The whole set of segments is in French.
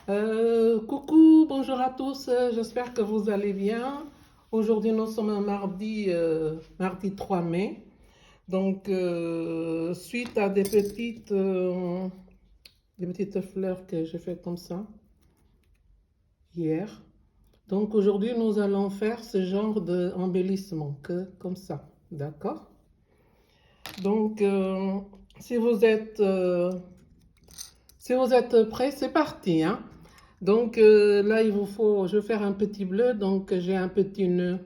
Coucou, bonjour à tous, j'espère que vous allez bien. Aujourd'hui, nous sommes un mardi 3 mai. Donc, suite à des petites fleurs que j'ai fait comme ça hier. Donc, aujourd'hui, nous allons faire ce genre d'embellissement comme ça. D'accord? Donc, si vous êtes, euh, si vous êtes prêts, c'est parti, hein? Donc là, je vais faire un petit bleu. Donc j'ai un petit nœud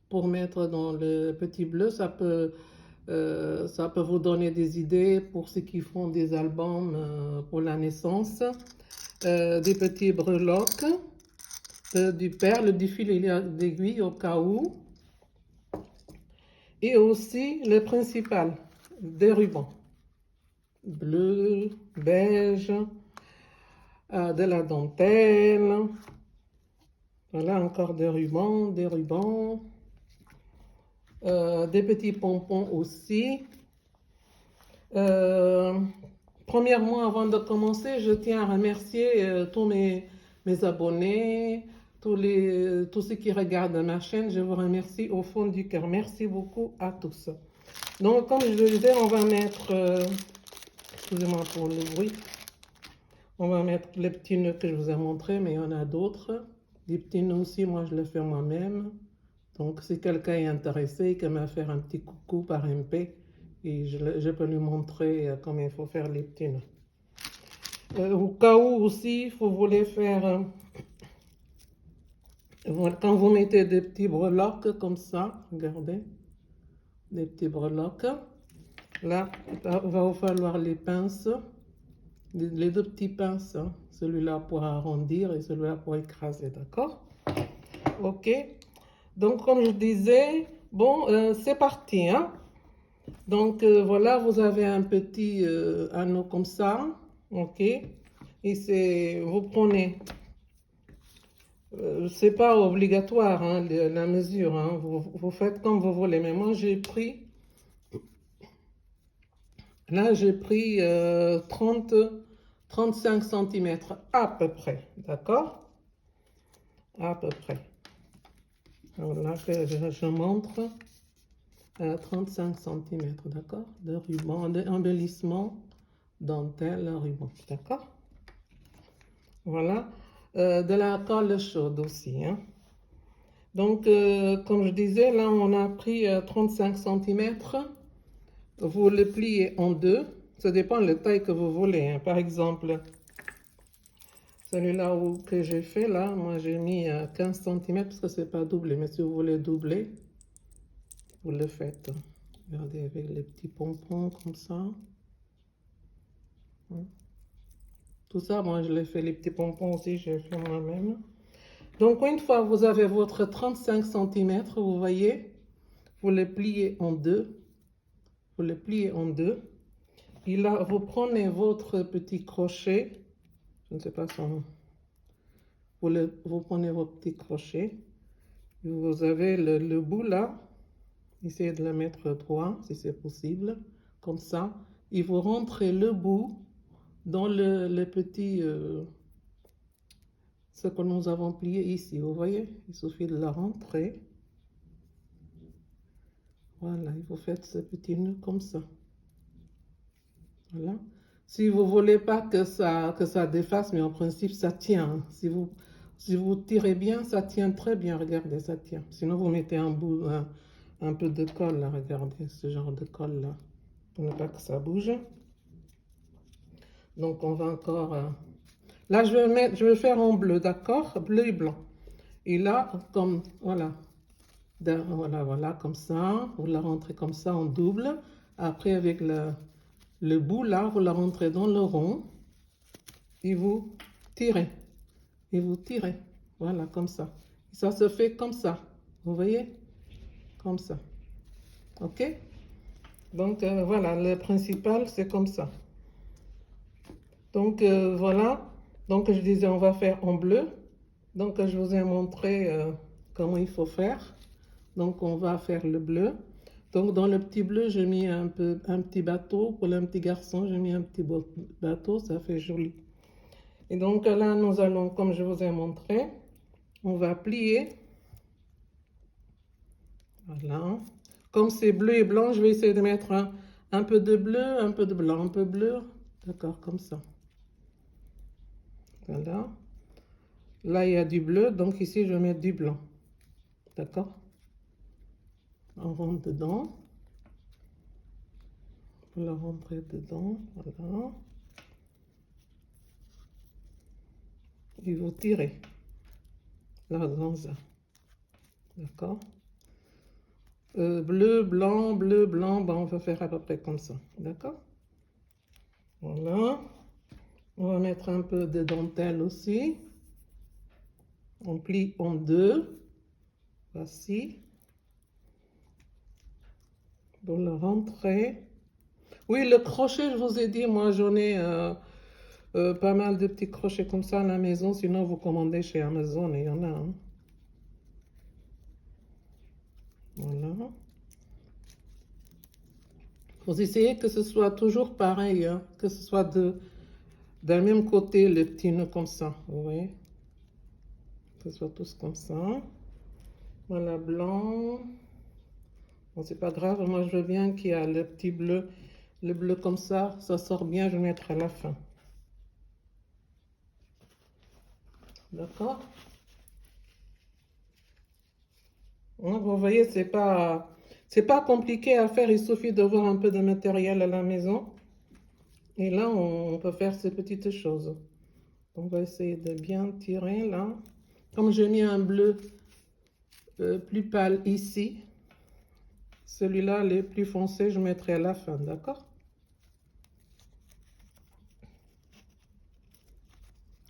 pour mettre dans le petit bleu. Ça peut vous donner des idées pour ceux qui font des albums pour la naissance. Des petits breloques, du perle, du fil d'aiguille au cas où. Et aussi le principal, des rubans. Bleu, beige, de la dentelle. Voilà, encore des rubans, des petits pompons aussi. Euh, Premièrement, avant de commencer, je tiens à remercier tous mes abonnés, tous ceux qui regardent ma chaîne. Je vous remercie au fond du cœur. Merci beaucoup à tous. Donc, comme je le disais, on va mettre, excusez-moi pour le bruit, on va mettre les petits nœuds que je vous ai montrés, mais il y en a d'autres. Des petits nœuds aussi, moi je le fais moi-même. Donc, si quelqu'un est intéressé, il peut me faire un petit coucou par MP et je peux lui montrer comment il faut faire les petits nœuds. Au cas où aussi, vous voulez faire, quand vous mettez des petits breloques comme ça, regardez, des petits breloques, là, il va vous falloir les pinces, les deux petits pinces, hein, celui-là pour arrondir et celui-là pour écraser, d'accord? Ok. Donc, comme je disais, bon, c'est parti, hein? Donc, voilà, vous avez un petit anneau comme ça, ok? Et vous prenez, c'est pas obligatoire, hein, la mesure, hein, vous faites comme vous voulez. Mais moi, j'ai pris 35 centimètres à peu près, d'accord? À peu près. Voilà que je montre. 35 centimètres, d'accord? De ruban, d'embellissement, dentelle, ruban, d'accord? Voilà. De la colle chaude aussi, hein? Donc, comme je disais, là, on a pris 35 centimètres. Vous le pliez en deux. Ça dépend de la taille que vous voulez, hein. Par exemple, celui-là que j'ai fait, là, moi, j'ai mis 15 centimètres parce que c'est pas doublé. Mais si vous voulez doubler, vous le faites. Regardez avec les petits pompons comme ça. Tout ça, moi, je l'ai fait, les petits pompons aussi, j'ai fait moi-même. Donc, une fois vous avez votre 35 centimètres, vous voyez, vous le pliez en deux. Vous le pliez en deux. Et là, vous prenez votre petit crochet. Je ne sais pas son... Vous prenez votre petit crochet. Vous avez le bout là. Essayez de le mettre droit, si c'est possible. Comme ça. Et vous rentrez le bout dans le petit... ce que nous avons plié ici, vous voyez, il suffit de la rentrer. Voilà, et vous faites ce petit nœud comme ça. Voilà. Si vous ne voulez pas que ça défasse, mais en principe, ça tient, hein. Si vous tirez bien, ça tient très bien, regardez, ça tient. Sinon, vous mettez un peu de colle, là, regardez, ce genre de colle, là, pour ne pas que ça bouge. Donc, on va encore... Là, je vais faire en bleu, d'accord? Bleu et blanc. Et là, comme, voilà, voilà, comme ça. Vous la rentrez comme ça en double. Après, avec le bout là, vous la rentrez dans le rond. Et vous tirez. Et vous tirez. Voilà, comme ça. Et ça se fait comme ça. Vous voyez? Comme ça. OK? Donc, voilà, le principal, c'est comme ça. Donc, voilà. Donc, je disais, on va faire en bleu. Donc, je vous ai montré comment il faut faire. Donc, on va faire le bleu. Donc, dans le petit bleu, j'ai mis un petit bateau. Pour un petit garçon, j'ai mis un petit bateau. Ça fait joli. Et donc là, nous allons, comme je vous ai montré, on va plier. Voilà. Comme c'est bleu et blanc, je vais essayer de mettre un peu de bleu, un peu de blanc, un peu bleu. D'accord, comme ça. Voilà. Là, il y a du bleu, donc ici, je vais mettre du blanc. D'accord? On rentre dedans. On la rentrer dedans. Voilà. Et vous tirez l'organza. D'accord? Bleu, blanc, ben, on va faire à peu près comme ça. D'accord? Voilà. On va mettre un peu de dentelle aussi. On plie en deux. Voici. Pour le rentrer. Oui, le crochet, je vous ai dit, moi j'en ai pas mal de petits crochets comme ça à la maison. Sinon, vous commandez chez Amazon, il y en a. Hein. Voilà. Vous essayez que ce soit toujours pareil, hein, que ce soit d'un même côté, le petit nœud comme ça. Vous voyez? Que ce soit tous comme ça. Voilà, blanc. Bon, c'est pas grave, moi je veux bien qu'il y a le petit bleu. Le bleu comme ça sort bien, je vais mettre à la fin. D'accord? Donc, vous voyez, c'est pas compliqué à faire, il suffit d'avoir un peu de matériel à la maison. Et là, on peut faire ces petites choses. On va essayer de bien tirer là. Comme j'ai mis un bleu plus pâle ici, celui-là, les plus foncés, je mettrai à la fin, d'accord?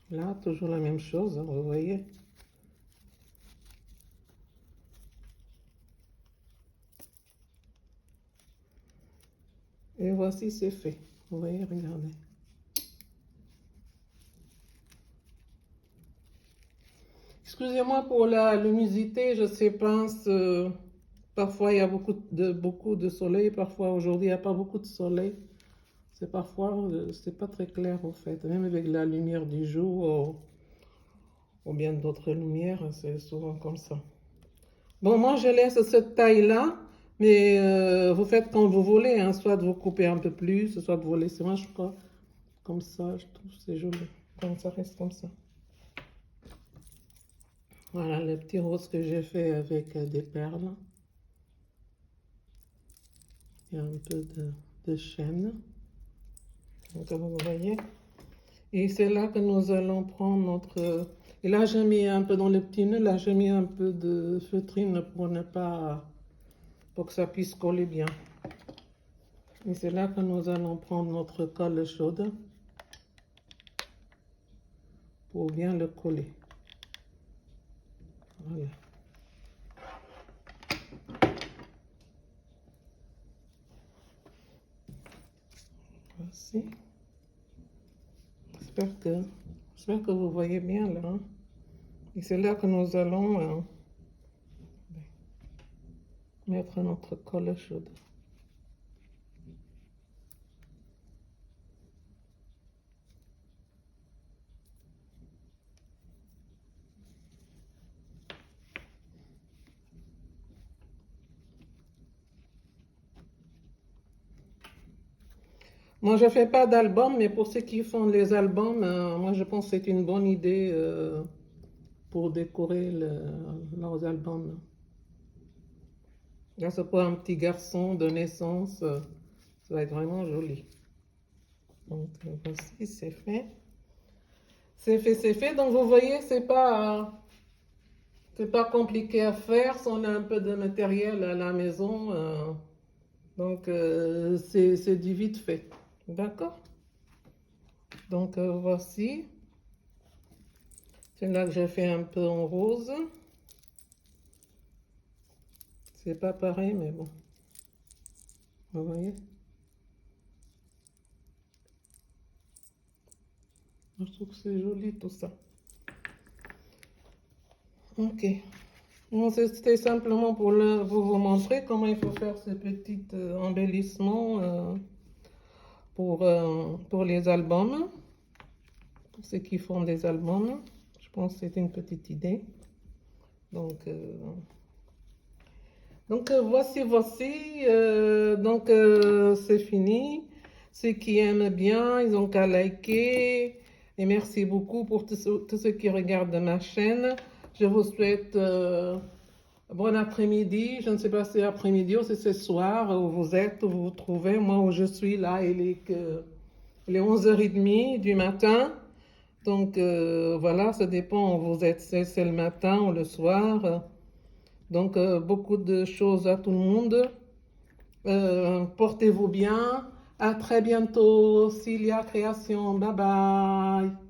Là, toujours la même chose, hein, vous voyez. Et voici, c'est fait. Vous voyez, regardez. Excusez-moi pour la luminosité, je sais pas, parfois il y a beaucoup de soleil, parfois aujourd'hui il n'y a pas beaucoup de soleil. C'est parfois, c'est pas très clair en fait, même avec la lumière du jour ou bien d'autres lumières, c'est souvent comme ça. Bon, moi je laisse cette taille-là, mais vous faites quand vous voulez, hein, soit vous coupez un peu plus, soit vous laissez, moi je crois, comme ça, je trouve que c'est joli, quand ça reste comme ça. Voilà le petit rose que j'ai fait avec des perles. Il y a un peu de chaîne. Donc vous voyez. Et c'est là que nous allons prendre notre... Et là j'ai mis un peu dans le petit nœud, là j'ai mis un peu de feutrine pour ne pas... pour que ça puisse coller bien. Et c'est là que nous allons prendre notre colle chaude pour bien le coller. Voilà. Voici. J'espère que vous voyez bien là. Hein. Et c'est là que nous allons mettre notre colle chaude. Moi, je ne fais pas d'album, mais pour ceux qui font les albums, moi, je pense que c'est une bonne idée pour décorer leurs albums. Là, c'est pour un petit garçon de naissance, ça va être vraiment joli. Donc, voici, c'est fait. C'est fait, c'est fait. Donc, vous voyez, c'est pas compliqué à faire si on a un peu de matériel à la maison. Donc, c'est du vite fait. D'accord? Donc, voici. C'est là que j'ai fait un peu en rose. C'est pas pareil, mais bon. Vous voyez? Je trouve que c'est joli tout ça. Ok. Bon, c'était simplement pour vous montrer comment il faut faire ce petit embellissement pour les albums. ceux qui font des albums. Je pense que c'est une petite idée. Donc, voici. C'est fini. Ceux qui aiment bien, ils ont qu'à liker. Et merci beaucoup pour tous ceux qui regardent ma chaîne. Je vous souhaite bon après-midi. Je ne sais pas si c'est après-midi ou si c'est ce soir, où vous êtes, où vous vous trouvez. Moi, où je suis là, il est 11h30 du matin. Donc, voilà, ça dépend où vous êtes. C'est le matin ou le soir. Donc, beaucoup de choses à tout le monde. Portez-vous bien. À très bientôt. Cilia Création. Bye bye.